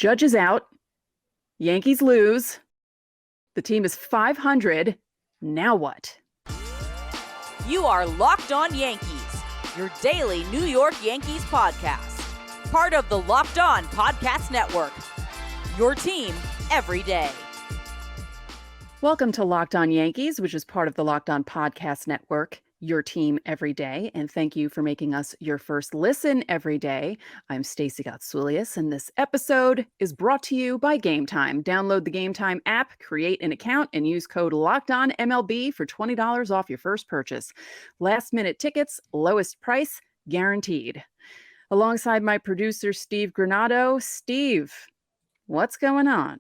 Judge is out. Yankees lose. The team is 500. Now what? You are Locked On Yankees, your daily New York Yankees podcast. Part of the Locked On Podcast Network. Your team every day. Welcome to Locked On Yankees, which is part of the Locked On Podcast Network. Your team every day, and thank you for making us your first listen every day. I'm Stacey Gotsulias, and this episode is brought to you by Game Time. Download the Game Time app, create an account, and use code LOCKEDONMLB for $20 off your first purchase. Last-minute tickets, lowest price, guaranteed. Alongside my producer, Steve Granado. Steve, what's going on?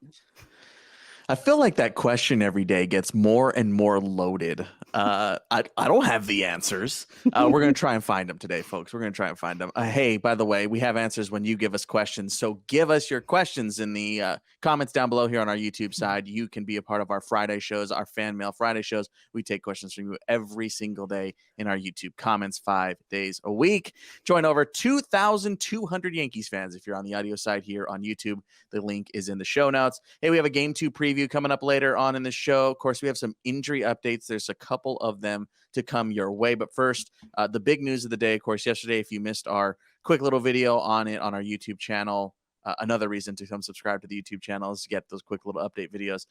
I feel like that question every day gets more and more loaded. I don't have the answers. We're going to try and find them today, folks. We're going to try and find them. Hey, by the way, we have answers when you give us questions. So give us your questions in the comments down below here on our YouTube side. You can be a part of our Friday shows, our Fan Mail Friday shows. We take questions from you every single day in our YouTube comments, 5 days a week. Join over 2,200 Yankees fans if you're on the audio side here on YouTube. The link is in the show notes. Hey, we have a Game 2 preview coming up later on in the show. Of course, we have some injury updates. There's a couple of them to come your way. But first, the big news of the day, of course, yesterday, if you missed our quick little video on it on our YouTube channel, another reason to come subscribe to the YouTube channel is to get those quick little update videos.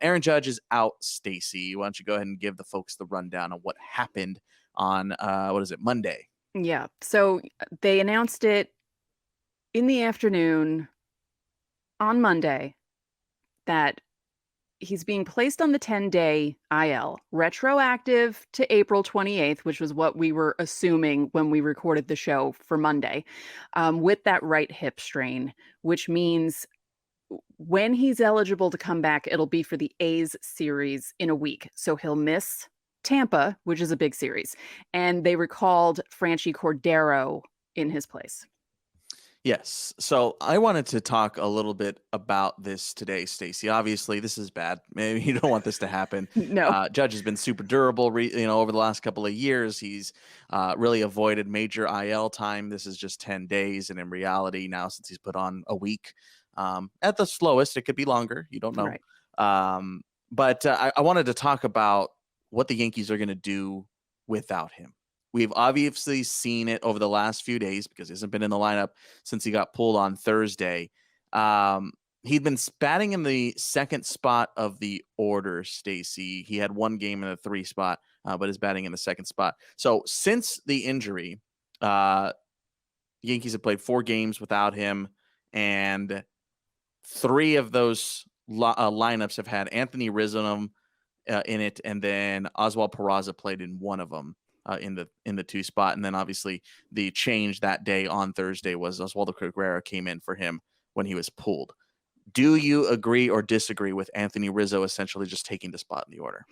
Aaron Judge is out, Stacey. Why don't you go ahead and give the folks the rundown on what happened on, Monday? Yeah, so they announced it in the afternoon on Monday that he's being placed on the 10-day IL, retroactive to April 28th, which was what we were assuming when we recorded the show for Monday, with that right hip strain, which means when he's eligible to come back, it'll be for the A's series in a week. So he'll miss Tampa, which is a big series. And they recalled Franchy Cordero in his place. Yes. So I wanted to talk a little bit about this today, Stacey. Obviously, this is bad. Maybe you don't want this to happen. No. Judge has been super durable, over the last couple of years. He's really avoided major IL time. This is just 10 days. And in reality, now since he's put on a week, at the slowest, it could be longer. You don't know. Right. But I wanted to talk about what the Yankees are going to do without him. We've obviously seen it over the last few days because he hasn't been in the lineup since he got pulled on Thursday. He'd been batting in the second spot of the order, Stacey. He had one game in the 3 spot, but is batting in the second spot. So since the injury, Yankees have played 4 games without him, and 3 of those lineups have had Anthony Rizzo in it, and then Oswald Peraza played in one of them. In the 2 spot. And then obviously the change that day on Thursday was Oswaldo Cabrera came in for him when he was pulled. Do you agree or disagree with Anthony Rizzo essentially just taking the spot in the order?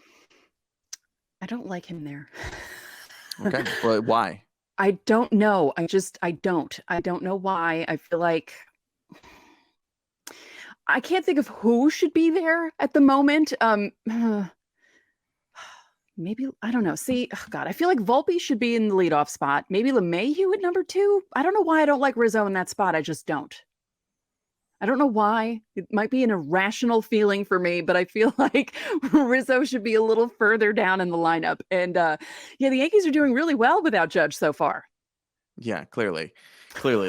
I don't like him there. Okay. Well, why? I don't know. I don't. I don't know why. I feel like I can't think of who should be there at the moment. Maybe, I don't know. See, oh God, I feel like Volpe should be in the leadoff spot. Maybe LeMahieu at number 2. I don't know why I don't like Rizzo in that spot. I just don't. I don't know why. It might be an irrational feeling for me, but I feel like Rizzo should be a little further down in the lineup. And the Yankees are doing really well without Judge so far. Yeah, clearly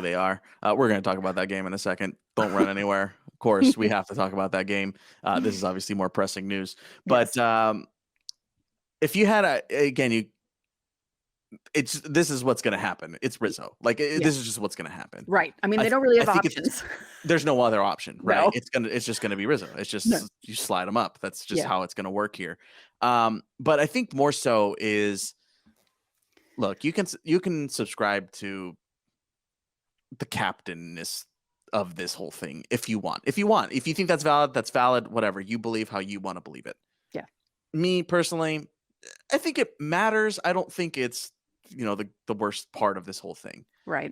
they are. We're going to talk about that game in a second. Don't run anywhere. Of course, we have to talk about that game. This is obviously more pressing news, but Yes. If you had this is what's going to happen. It's Rizzo. This is just what's going to happen. Right. I mean, they don't really have options. There's no other option, right? No. It's just going to be Rizzo. It's just, you slide him up. That's just how it's going to work here. But I think more so is, look, you can subscribe to the captainness of this whole thing if you want. If you think that's valid, whatever. You believe how you want to believe it. Yeah. Me personally, I think it matters. I don't think it's, the worst part of this whole thing. Right.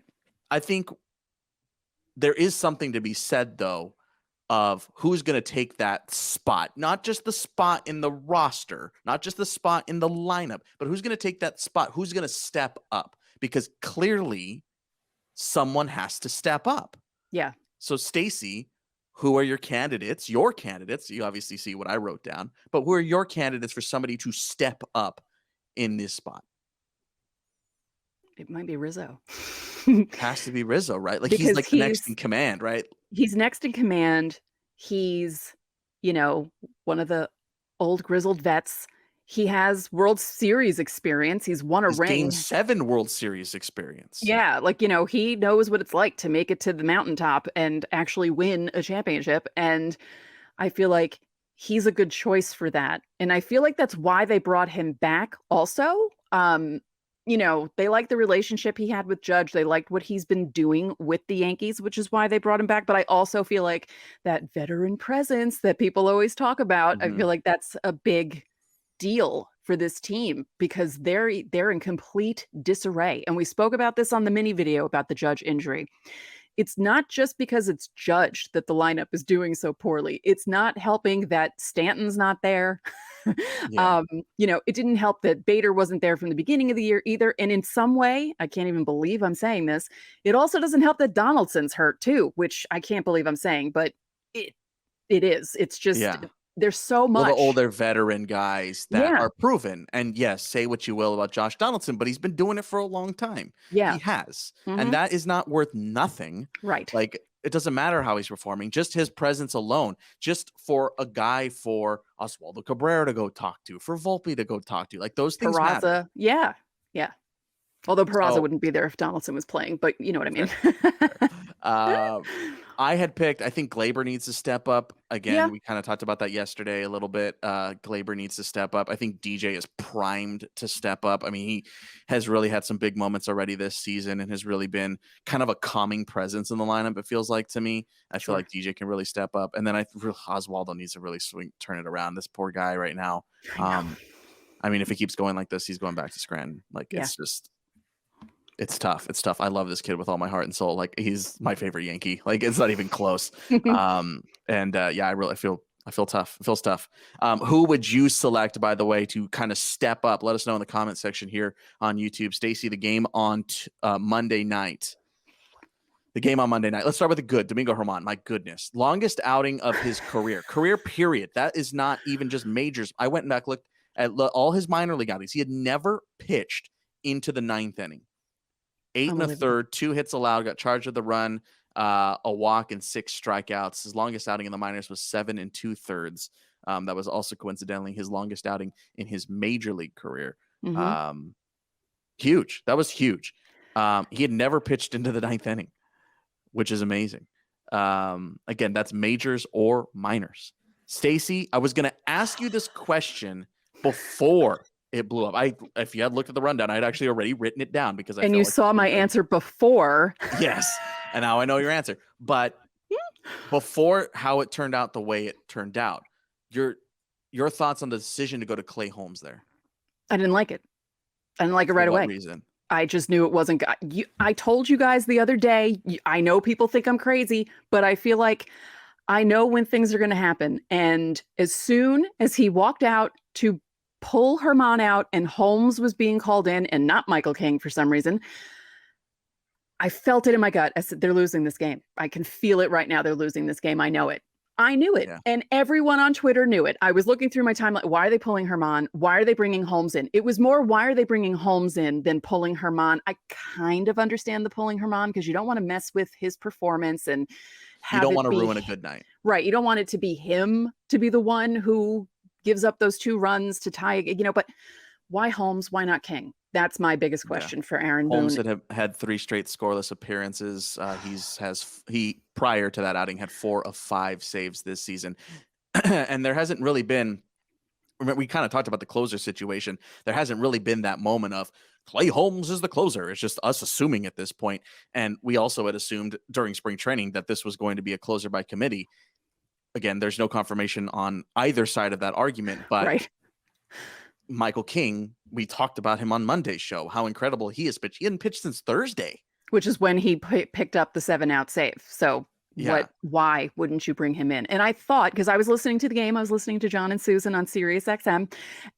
I think there is something to be said, though, of who's going to take that spot, not just the spot in the roster, not just the spot in the lineup, but who's going to take that spot, who's going to step up, because clearly someone has to step up. Yeah. So Stacey, who are your candidates? Your candidates. You obviously see what I wrote down, but who are your candidates for somebody to step up in this spot? It might be Rizzo. Has to be Rizzo, right? Like Because he's like the next in command, right? He's next in command. He's, one of the old grizzled vets. He has World Series experience. He's won a His ring. Game 7 World Series experience. Yeah, he knows what it's like to make it to the mountaintop and actually win a championship. And I feel like he's a good choice for that. And I feel like that's why they brought him back also. They liked the relationship he had with Judge. They liked what he's been doing with the Yankees, which is why they brought him back. But I also feel like that veteran presence that people always talk about, I feel like that's a big deal for this team because they're in complete disarray. And we spoke about this on the mini video about the Judge injury. It's not just because it's Judge that the lineup is doing so poorly. It's not helping that Stanton's not there. Yeah. It didn't help that Bader wasn't there from the beginning of the year either. And in some way, I can't even believe I'm saying this, it also doesn't help that Donaldson's hurt too, which I can't believe I'm saying, but it is. It's just there's so much. Well, the older veteran guys that are proven. And yes, say what you will about Josh Donaldson, but he's been doing it for a long time. Yeah. He has. And that is not worth nothing. Right. Like, it doesn't matter how he's performing, just his presence alone, just for a guy for Oswaldo Cabrera to go talk to, for Volpe to go talk to, like those things matter. Yeah. Although Peraza wouldn't be there if Donaldson was playing, but you know what I mean. I had picked, I think Glaber needs to step up. Again, we kind of talked about that yesterday a little bit. Glaber needs to step up. I think DJ is primed to step up. I mean, he has really had some big moments already this season and has really been kind of a calming presence in the lineup, it feels like to me. I feel like DJ can really step up. And then Oswaldo needs to really turn it around. This poor guy right now. I mean, if he keeps going like this, he's going back to Scranton. Like, it's just... It's tough. It's tough. I love this kid with all my heart and soul. Like, he's my favorite Yankee. Like, it's not even close. I really feel tough. It feels tough. Who would you select, by the way, to kind of step up? Let us know in the comment section here on YouTube. Stacey, the game on Monday night. The game on Monday night. Let's start with the good. Domingo German. My goodness. Longest outing of his career. Career period. That is not even just majors. I went back, looked at all his minor league outings. He had never pitched into the 9th inning. 8 1/3, 2 hits allowed, got charged with the run, a walk, and 6 strikeouts. His longest outing in the minors was 7 2/3. That was also coincidentally his longest outing in his major league career. Huge. That was huge. He had never pitched into the 9th inning, which is amazing. Again, that's majors or minors. Stacey, I was going to ask you this question before it blew up. If you had looked at the rundown, I'd actually already written it down because and you saw my answer before. Yes, and now I know your answer. But before how it turned out the way it turned out, your thoughts on the decision to go to Clay Holmes there? I didn't like it. I didn't like it right away. For what reason? I just knew it wasn't. I told you guys the other day. I know people think I'm crazy, but I feel like I know when things are going to happen. And as soon as he walked out to pull German out and Holmes was being called in and not Michael King for some reason, I felt it in my gut. I said, they're losing this game. I can feel it right now. They're losing this game. I know it. I knew it. Yeah. And everyone on Twitter knew it. I was looking through my timeline. Why are they pulling German? Why are they bringing Holmes in? It was more, why are they bringing Holmes in than pulling German? I kind of understand the pulling German because you don't want to mess with his performance and you don't want to ruin a good night. Right. You don't want it to be him to be the one who gives up those 2 runs to tie, but why Holmes? Why not King? That's my biggest question for Aaron Boone. Holmes had 3 straight scoreless appearances. He prior to that outing had 4 of 5 saves this season. And there hasn't really been, we kind of talked about the closer situation. There hasn't really been that moment of Clay Holmes is the closer. It's just us assuming at this point. And we also had assumed during spring training that this was going to be a closer by committee. Again, there's no confirmation on either side of that argument, but Michael King, we talked about him on Monday's show, how incredible he is, but he hadn't pitched since Thursday. Which is when he picked up the 7-out save. So why wouldn't you bring him in? And I thought, because I was listening to the game, I was listening to John and Susan on Sirius XM,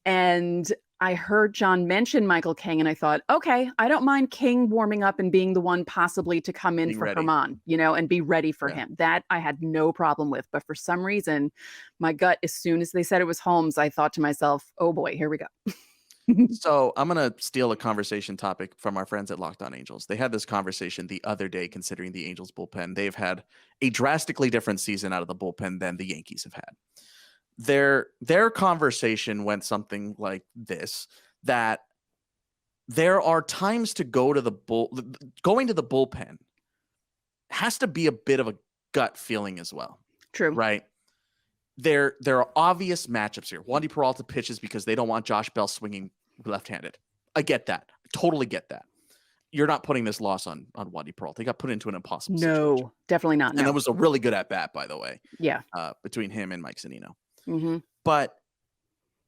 and I heard John mention Michael King, and I thought, okay, I don't mind King warming up and being the one possibly to come in Being for ready. Herman, and be ready for him. That I had no problem with. But for some reason, my gut, as soon as they said it was Holmes, I thought to myself, oh boy, here we go. So I'm going to steal a conversation topic from our friends at Locked On Angels. They had this conversation the other day considering the Angels bullpen. They've had a drastically different season out of the bullpen than the Yankees have had. Their conversation went something like this, that there are times to going to the bullpen has to be a bit of a gut feeling as well. True. Right? There are obvious matchups here. Wandy Peralta pitches because they don't want Josh Bell swinging left-handed. I get that. I totally get that. You're not putting this loss on Wandy Peralta. He got put into an impossible situation. No, definitely not. No. And it was a really good at-bat, by the way. Yeah. Between him and Mike Zunino. Mm-hmm. But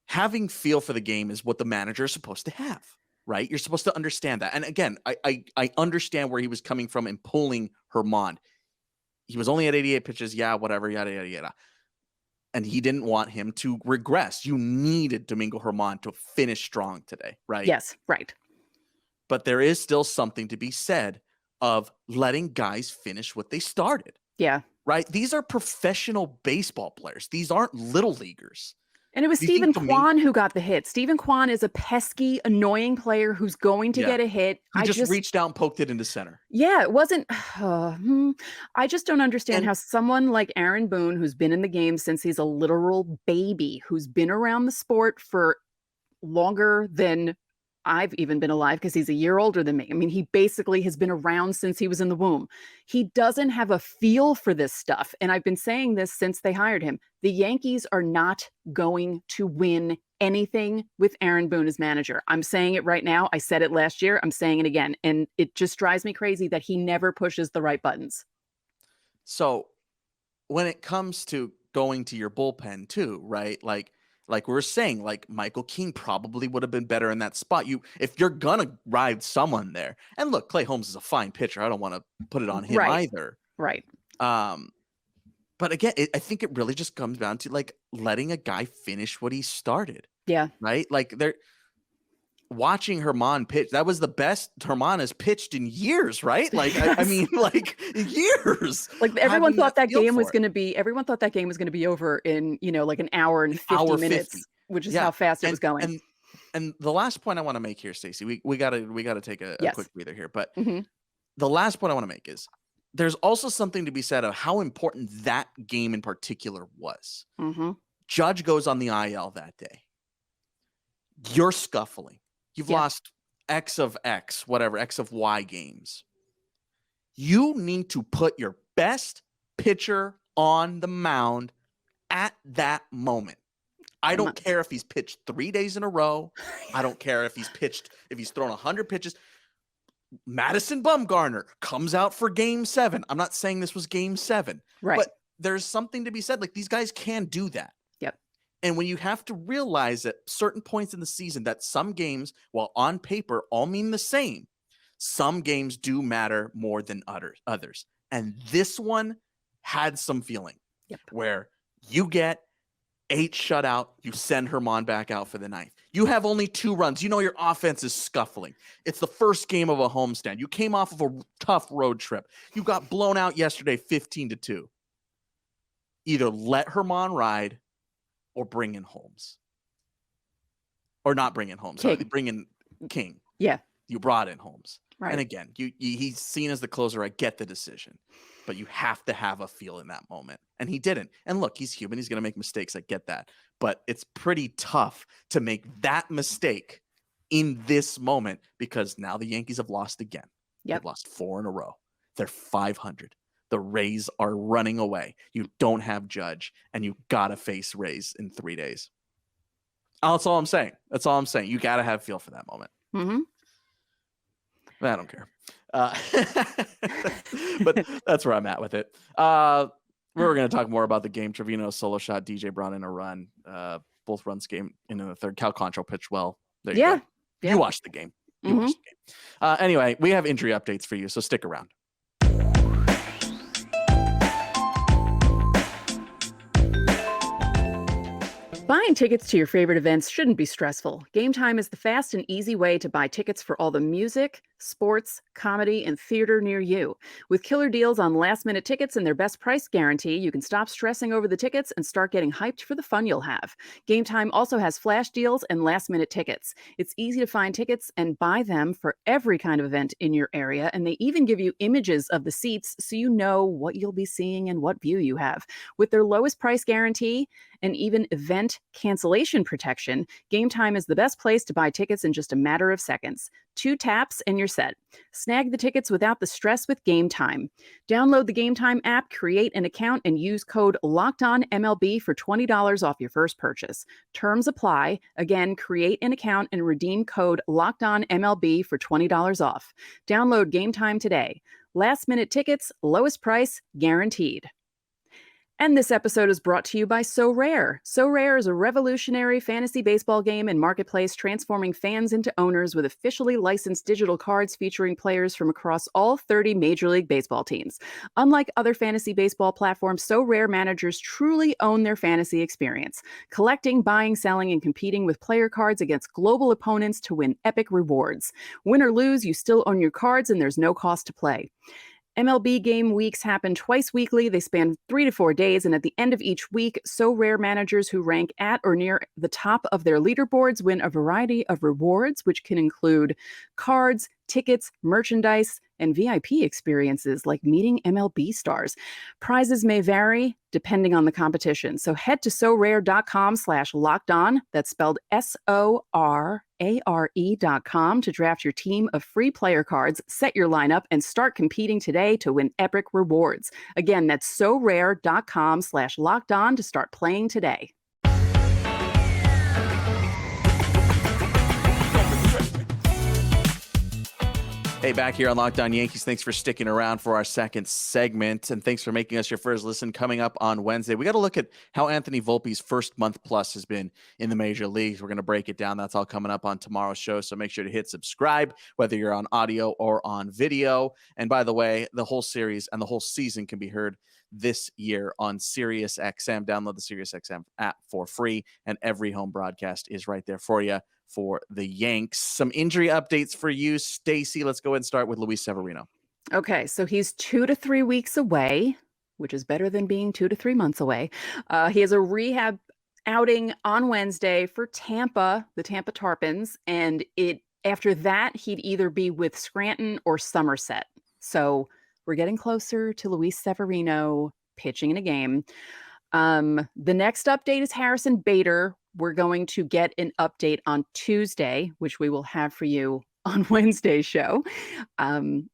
having feel for the game is what the manager is supposed to have, right? You're supposed to understand that. And again, I understand where he was coming from in pulling Herman. He was only at 88 pitches. Yeah, whatever, yada, yada, yada. And he didn't want him to regress. You needed Domingo German to finish strong today, right? Yes, right. But there is still something to be said of letting guys finish what they started. Yeah. Right? These are professional baseball players. These aren't little leaguers. And it was Stephen Kwan who got the hit. Stephen Kwan is a pesky, annoying player who's going to get a hit. He just reached out and poked it into center. Yeah, it wasn't. I just don't understand how someone like Aaron Boone, who's been in the game since he's a literal baby, who's been around the sport for longer than I've even been alive, because he's a year older than me. I mean, he basically has been around since he was in the womb. He doesn't have a feel for this stuff. And I've been saying this since they hired him. The Yankees are not going to win anything with Aaron Boone as manager. I'm saying it right now. I said it last year. I'm saying it again. And it just drives me crazy that he never pushes the right buttons. So when it comes to going to your bullpen too, right? Like we were saying, like Michael King probably would have been better in that spot. If you're gonna ride someone there, and look, Clay Holmes is a fine pitcher. I don't want to put it on him either. Right. But again, I think it really just comes down to like letting a guy finish what he started. Yeah. Right. Like they're watching Herman pitch. That was the best Herman has pitched in years, right? Like, I mean, like years. Like everyone thought that game was going to be, over in, like an hour and 50 minutes, which is how fast it was going. And the last point I want to make here, Stacey, we gotta take a quick breather here. But the last point I want to make is there's also something to be said of how important that game in particular was. Judge goes on the IL that day. You're scuffling. You've lost X of X, whatever, X of Y games. You need to put your best pitcher on the mound at that moment. I don't care if he's pitched 3 days in a row. I don't care if he's thrown 100 pitches. Madison Bumgarner comes out for game 7. I'm not saying this was game 7. Right. But there's something to be said. Like, these guys can do that. And when you have to realize at certain points in the season that some games, while on paper all mean the same, some games do matter more than others. And this one had some feeling where you get 8 shutout, you send Herman back out for the 9th. You have only 2 runs. You know your offense is scuffling. It's the first game of a homestand. You came off of a tough road trip. You got blown out yesterday 15-2. Either let Herman ride or bring in Holmes. Or not bring in Holmes. Sorry, bring in King. Yeah. You brought in Holmes. Right. And again, he's seen as the closer. I get the decision. But you have to have a feel in that moment. And he didn't. And look, he's human. He's going to make mistakes. I get that. But it's pretty tough to make that mistake in this moment, because now the Yankees have lost again. They've lost 4 in a row. They're 500. The Rays are running away. You don't have Judge, and you got to face Rays in 3 days. That's all I'm saying. You got to have feel for that moment. I don't care. But that's where I'm at with it. We're going to talk more about the game. Trivino solo shot. DJ brought in a run. Both runs came in the third. Cal Concho pitched well. There you go. You watched the game. Anyway, we have injury updates for you, so stick around. Buying tickets to your favorite events shouldn't be stressful. Game Time is the fast and easy way to buy tickets for all the music, sports, comedy, and theater near you. With killer deals on last-minute tickets and their best price guarantee, you can stop stressing over the tickets and start getting hyped for the fun you'll have. Game Time also has flash deals and last-minute tickets. It's easy to find tickets and buy them for every kind of event in your area, and they even give you images of the seats so you know what you'll be seeing and what view you have. With their lowest price guarantee and even event cancellation protection, Game Time is the best place to buy tickets in just a matter of seconds. 2 taps and you're set. Snag the tickets without the stress with Game Time. Download the Game Time app, create an account, and use code LOCKEDONMLB for $20 off your first purchase. Terms apply. Again, create an account and redeem code LOCKEDONMLB for $20 off. Download Game Time today. Last minute tickets, lowest price, guaranteed. And this episode is brought to you by So Rare. So Rare is a revolutionary fantasy baseball game and marketplace transforming fans into owners with officially licensed digital cards featuring players from across all 30 Major League Baseball teams. Unlike other fantasy baseball platforms, So Rare managers truly own their fantasy experience, collecting, buying, selling, and competing with player cards against global opponents to win epic rewards. Win or lose, you still own your cards and there's no cost to play. MLB game weeks happen twice weekly. They span 3 to 4 days, and at the end of each week, So Rare managers who rank at or near the top of their leaderboards win a variety of rewards, which can include cards, tickets, merchandise, and VIP experiences like meeting MLB stars. Prizes may vary depending on the competition. So head to sorare.com/lockedon. That's spelled SORARE.com to draft your team of free player cards, set your lineup, and start competing today to win epic rewards. Again, that's sorare.com/lockedon to start playing today. Hey, back here on Locked On Yankees. Thanks for sticking around for our second segment, and thanks for making us your first listen. Coming up on Wednesday, we got to look at how Anthony Volpe's first month plus has been in the major leagues. We're going to break it down. That's all coming up on tomorrow's show, so make sure to hit subscribe, whether you're on audio or on video. And by the way, the whole series and the whole season can be heard this year on SiriusXM. Download the SiriusXM app for free, and every home broadcast is right there for you. For the Yanks. Some injury updates for you, Stacey. Let's go ahead and start with Luis Severino. Okay, so he's 2 to 3 weeks away, which is better than being 2 to 3 months away. He has a rehab outing on Wednesday for Tampa, the Tampa Tarpons, and after that, he'd either be with Scranton or Somerset. So we're getting closer to Luis Severino pitching in a game. The next update is Harrison Bader. We're going to get an update on Tuesday, which we will have for you on Wednesday's show. I'm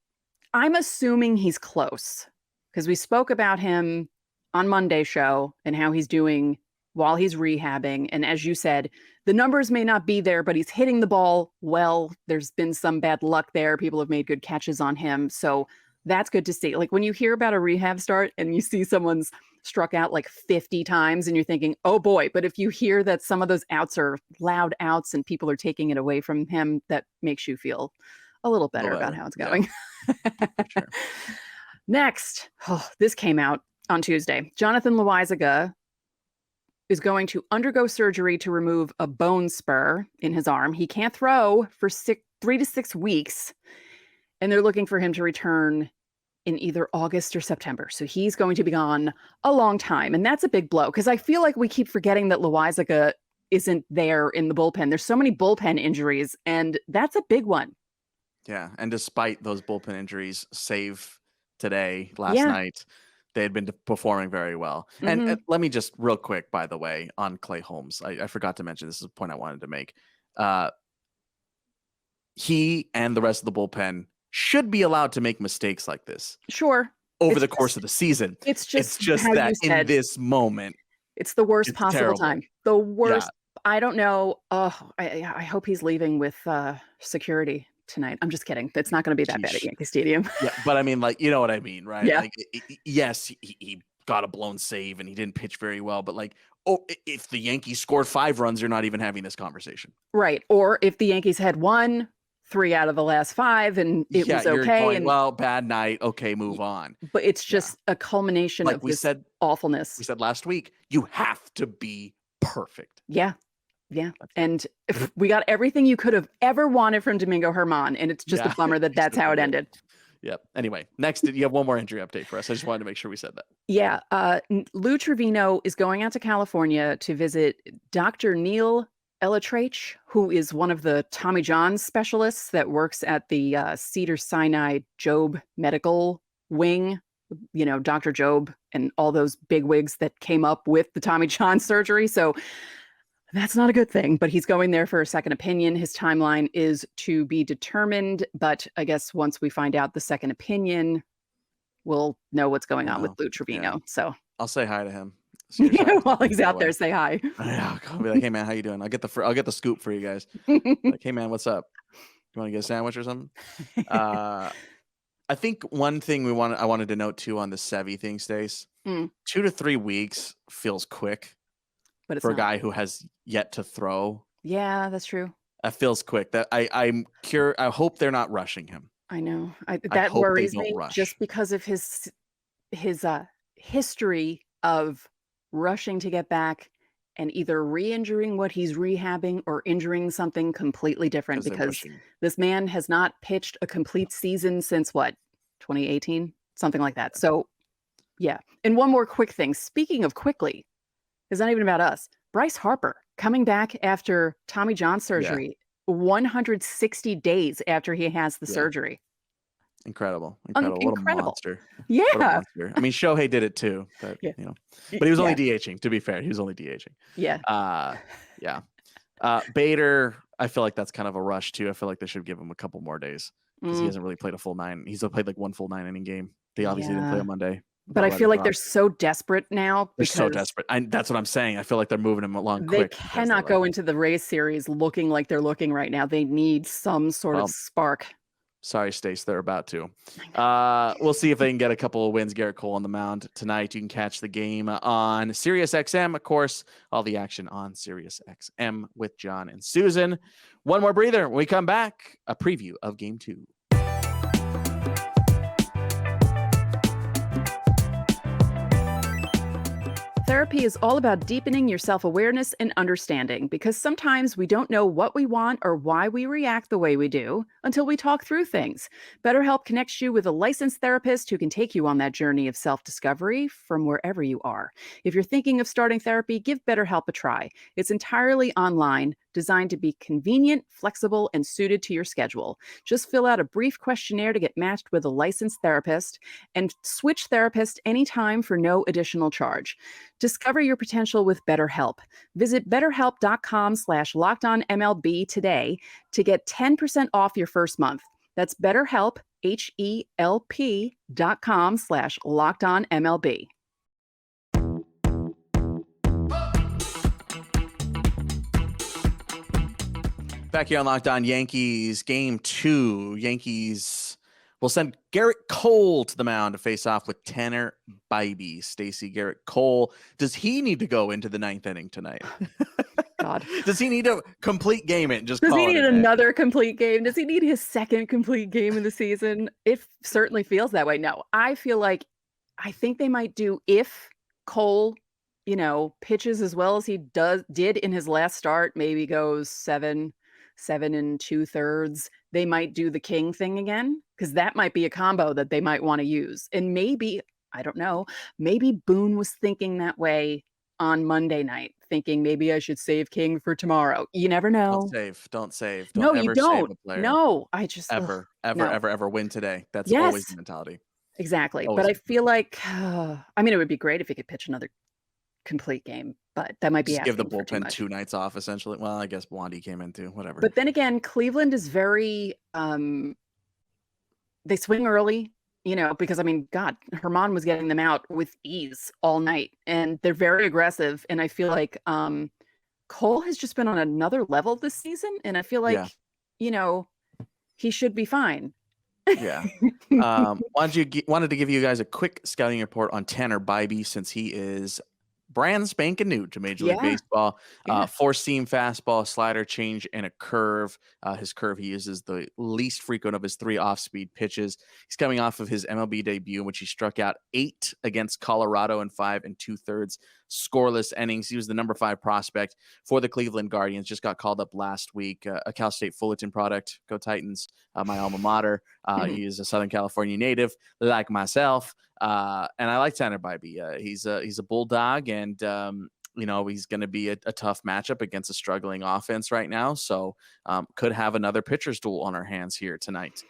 assuming he's close because we spoke about him on Monday's show and how he's doing while he's rehabbing. And as you said, the numbers may not be there, but he's hitting the ball well. There's been some bad luck there. People have made good catches on him. So that's good to see. Like when you hear about a rehab start and you see someone's struck out like 50 times and you're thinking, oh boy. But if you hear that some of those outs are loud outs and people are taking it away from him, that makes you feel a little better about how it's going. Yeah. Sure. Next, this came out on Tuesday. Jonathan Loaisiga is going to undergo surgery to remove a bone spur in his arm. He can't throw for 3 to 6 weeks, and they're looking for him to return in either August or September. So he's going to be gone a long time. And that's a big blow because I feel like we keep forgetting that Loaisiga isn't there in the bullpen. There's so many bullpen injuries, and that's a big one. Yeah, and despite those bullpen injuries, save today, last night, they had been performing very well. Mm-hmm. And let me just real quick, by the way, on Clay Holmes, I forgot to mention, this is a point I wanted to make. He and the rest of the bullpen should be allowed to make mistakes like this. Sure. Over the course of the season. It's just that in this moment. It's the worst possible time. The worst. Yeah. I don't know. Oh, I hope he's leaving with security tonight. I'm just kidding. It's not going to be that bad at Yankee Stadium. Yeah, but I mean, like, you know what I mean, right? Yeah. Like, yes, he got a blown save and he didn't pitch very well, but like, if the Yankees scored 5 runs, you're not even having this conversation. Right. Or if the Yankees had won 3 out of the last 5 and it was okay. You're going, well, bad night. Okay, move on. But it's just a culmination of this awfulness. We said last week, you have to be perfect. Yeah. Yeah. And we got everything you could have ever wanted from Domingo German. And it's just a bummer that that's how it ended. Yep. Anyway, next, you have one more injury update for us. I just wanted to make sure we said that. Yeah. Lou Trivino is going out to California to visit Dr. Neil Elatrach, who is one of the Tommy John specialists that works at the Cedars-Sinai Job Medical Wing. You know, Dr. Job and all those bigwigs that came up with the Tommy John surgery. So that's not a good thing, but he's going there for a second opinion. His timeline is to be determined, but I guess once we find out the second opinion, we'll know what's going on with Lou Trivino. Yeah. So I'll say hi to him. Yeah, while he's out there, say hi. Yeah, I'll be like, hey man, how you doing? I'll get the scoop for you guys. Like, hey man, what's up? You want to get a sandwich or something? I think one thing I wanted to note too on the Sevy thing, Stace. 2 to 3 weeks feels quick, but for a guy who has yet to throw. Yeah, that's true. That feels quick. That I hope they're not rushing him. I know. That worries me just because of his history of rushing to get back and either re-injuring what he's rehabbing or injuring something completely different, because this man has not pitched a complete season since what, 2018, something like that. So yeah. And one more quick thing, speaking of quickly, it's not even about us. Bryce Harper coming back after Tommy John surgery, 160 days after he has the surgery. Incredible. What a monster. Yeah. What a monster. I mean, Shohei did it too, but you know, but he was only DHing, to be fair. He was only DHing. Yeah. Bader, I feel like that's kind of a rush too. I feel like they should give him a couple more days because he hasn't really played a full 9. He's played like one full 9-inning game. They obviously didn't play on Monday. But I feel like they're so desperate now. They're so desperate. That's what I'm saying. I feel like they're moving him along quick. They cannot go into the Rays series looking like they're looking right now. They need some sort of spark. Sorry, Stace, they're about to. We'll see if they can get a couple of wins. Gerrit Cole on the mound tonight. You can catch the game on SiriusXM. Of course, all the action on SiriusXM with John and Susan. One more breather. When we come back, a preview of Game 2. Therapy is all about deepening your self-awareness and understanding, because sometimes we don't know what we want or why we react the way we do until we talk through things. BetterHelp connects you with a licensed therapist who can take you on that journey of self-discovery from wherever you are. If you're thinking of starting therapy, give BetterHelp a try. It's entirely online, designed to be convenient, flexible, and suited to your schedule. Just fill out a brief questionnaire to get matched with a licensed therapist and switch therapist anytime for no additional charge. Discover your potential with BetterHelp. Visit betterhelp.com/lockedonmlb today to get 10% off your first month. That's BetterHelp, HELP.com/lockedonmlb. Back here on Locked On Yankees, Game 2. Yankees will send Gerrit Cole to the mound to face off with Tanner Bibee. Stacey, Gerrit Cole, does he need to go into the 9th inning tonight? God. Does he need a complete game and just Does he need another complete game? Does he need his second complete game of the season? It certainly feels that way. No, I think they might do, if Cole, pitches as well as he did in his last start, maybe goes 7 2/3. They might do the King thing again, because that might be a combo that they might want to use. And maybe, I don't know, maybe Boone was thinking that way on Monday night, thinking maybe I should save King for tomorrow. You never know. Don't save. No, ever you don't. Save a player. No, I just ever win today. That's always the mentality. Exactly. Always. But I feel like, it would be great if he could pitch another complete game, but that might be give the bullpen 2 nights off, essentially. Well, I guess Wandy came in too, whatever. But then again, Cleveland is very they swing early, because God, German was getting them out with ease all night, and they're very aggressive. And I feel like Cole has just been on another level this season, and I feel like he should be fine. Yeah. Wanted to give you guys a quick scouting report on Tanner Bibee, since he is brand spanking new to Major League Baseball. Yeah. 4-seam fastball, slider change, and a curve. His curve, he uses the least frequent of his 3 off-speed pitches. He's coming off of his MLB debut, in which he struck out 8 against Colorado in 5 2/3 scoreless innings. He was the number 5 prospect for the Cleveland Guardians. Just got called up last week. A Cal State Fullerton product. Go Titans, my alma mater. He is a Southern California native, like myself. And I like Tanner Bybee. He's a bulldog, and he's going to be a tough matchup against a struggling offense right now. So could have another pitcher's duel on our hands here tonight.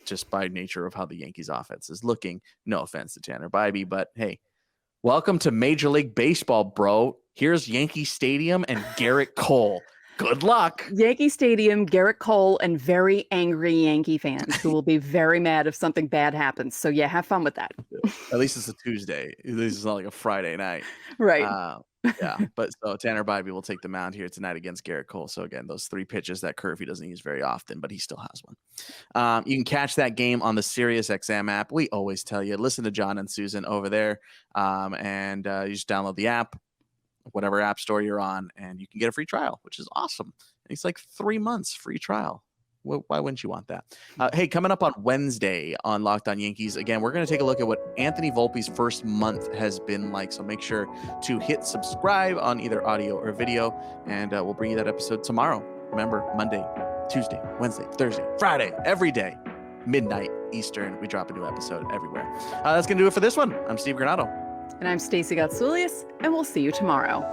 Just by nature of how the Yankees offense is looking. No offense to Tanner Bybee, but hey, welcome to Major League Baseball, bro. Here's Yankee Stadium and Gerrit Cole. Good luck. Yankee Stadium, Gerrit Cole, and very angry Yankee fans who will be very mad if something bad happens. So yeah, have fun with that. At least it's a Tuesday. At least it's not like a Friday night. Right. Yeah, but so Tanner Bybee will take the mound here tonight against Gerrit Cole. So again, those 3 pitches, that curve he doesn't use very often, but he still has one. You can catch that game on the SiriusXM app. We always tell you, listen to John and Susan over there, and you just download the app, whatever app store you're on, and you can get a free trial, which is awesome. It's like 3 months free trial. Why wouldn't you want that? Hey, coming up on Wednesday on Locked On Yankees, again, we're going to take a look at what Anthony Volpe's first month has been like. So make sure to hit subscribe on either audio or video, and we'll bring you that episode tomorrow. Remember, Monday, Tuesday, Wednesday, Thursday, Friday, every day, midnight Eastern. We drop a new episode everywhere. That's going to do it for this one. I'm Steve Granado. And I'm Stacey Gatsoulias, and we'll see you tomorrow.